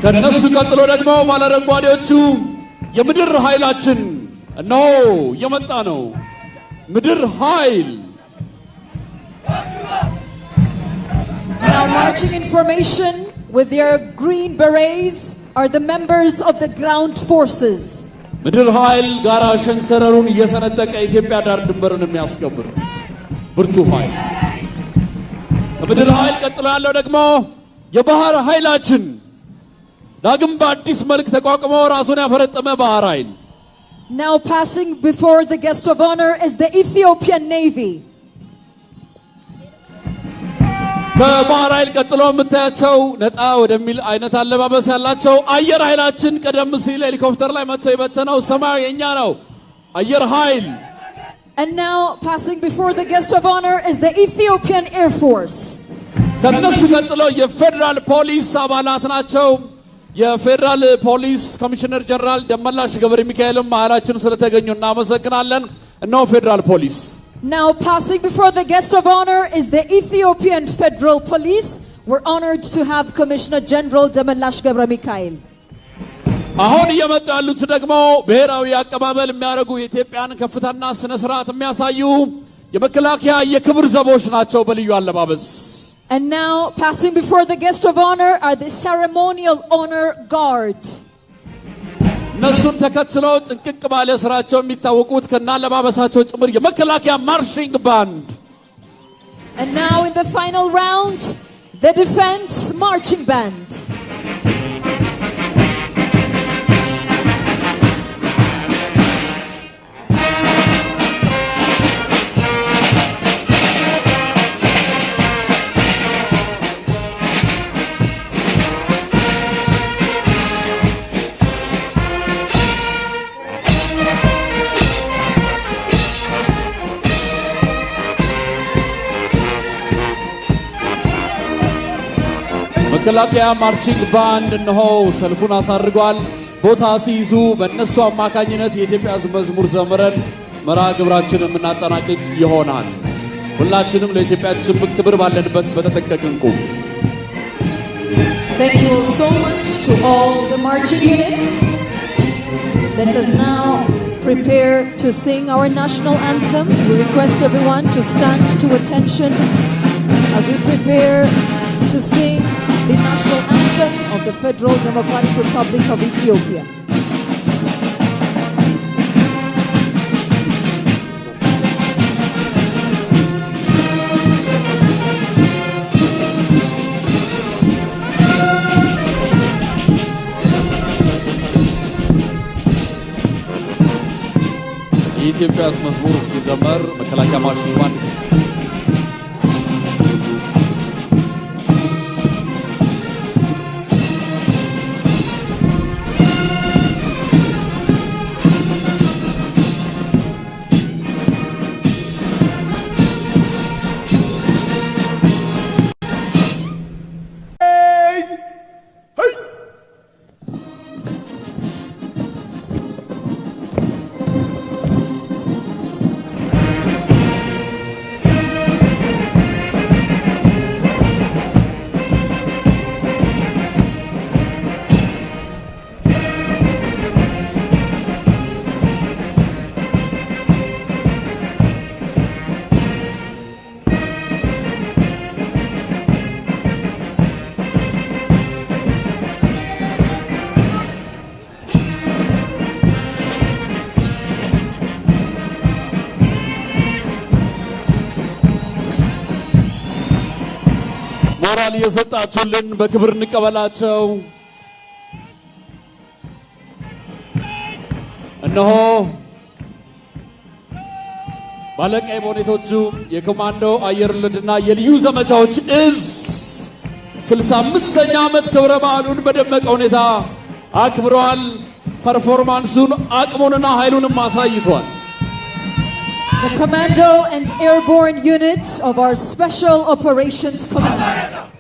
ከነሱ ቀጥሎ ደግሞ ባለረንጓዴዎቹ የምድር ኃይላችን ነው የመጣ ነው። ምድር ኃይል Now marching in formation with their green berets are the members of the ground forces. ምድር ኃይል ጋራ ሸንተረሩን እየሰነጠቀ ኢትዮጵያ ዳር ድንበርን የሚያስከብር ብርቱ ኃይል። ከምድር ኃይል ቀጥሎ ያለው ደግሞ የባህር ኃይላችን ዳግም በአዲስ መልክ ተቋቁሞ ራሱን ያፈረጠመ ባህር ኃይል። Now passing before the guest of honor is the Ethiopian Navy. ከባህር ኃይል ቀጥሎ የምታያቸው ነጣ ወደሚል አይነት አለባበስ ያላቸው አየር ኃይላችን ቀደም ሲል ሄሊኮፕተር ላይ መጥቶ የበተነው ሰማያዊ የኛ ነው አየር ኃይል። And now passing before the guest of honor is the Ethiopian Air Force. ከነሱ ቀጥሎ የፌደራል ፖሊስ አባላት ናቸው። የፌደራል ፖሊስ ኮሚሽነር ጀነራል ደመላሽ ገብረ ሚካኤልም መሃላችን ስለተገኙ እናመሰግናለን። እነሆ ፌደራል ፖሊስ። Now passing before the guest of honor is the Ethiopian Federal Police. We're honored to have Commissioner General Demelash ገብረ ሚካኤል. አሁን እየመጡ ያሉት ደግሞ ብሔራዊ አቀባበል የሚያደርጉ የኢትዮጵያን ከፍታና ስነ ስርዓት የሚያሳዩ የመከላከያ የክብር ዘቦች ናቸው በልዩ አለባበስ። And now passing before the guest of honor are the ceremonial honor guard. እነሱን ተከትለው ጥንቅቅ ባለ ስራቸው የሚታወቁት ከናለባበሳቸው ጭምር የመከላከያ ማርሺንግ ባንድ። And now in the final round, the defense marching band. መከላከያ ማርቺንግ ባንድ እነሆ ሰልፉን አሳርጓል። ቦታ ሲይዙ በእነሱ አማካኝነት የኢትዮጵያ ሕዝብ መዝሙር ዘምረን መርሃ ግብራችንን የምናጠናቅቅ ይሆናል። ሁላችንም ለኢትዮጵያችን ክብር ባለንበት በተጠንቀቅን ቁም። Thank you all so much to all the marching units. Let us now prepare to sing our national anthem. We request everyone to stand to attention as we prepare to sing the national anthem of the Federal Democratic Republic of Ethiopia. የኢትዮጵያ መዝሙር እስኪዘመር መከላከያ ማርሺንግ ባንድ ሞራል የሰጣችሁልን በክብር እንቀበላቸው። እነሆ ባለቀይ ቦኔቶቹ የኮማንዶ አየር ወለድና የልዩ ዘመቻዎች እዝ 65ኛ ዓመት ክብረ በዓሉን በደመቀ ሁኔታ አክብረዋል። ፐርፎርማንሱን አቅሙንና ኃይሉንም አሳይቷል። The Commando and Airborne Unit of our Special Operations Command.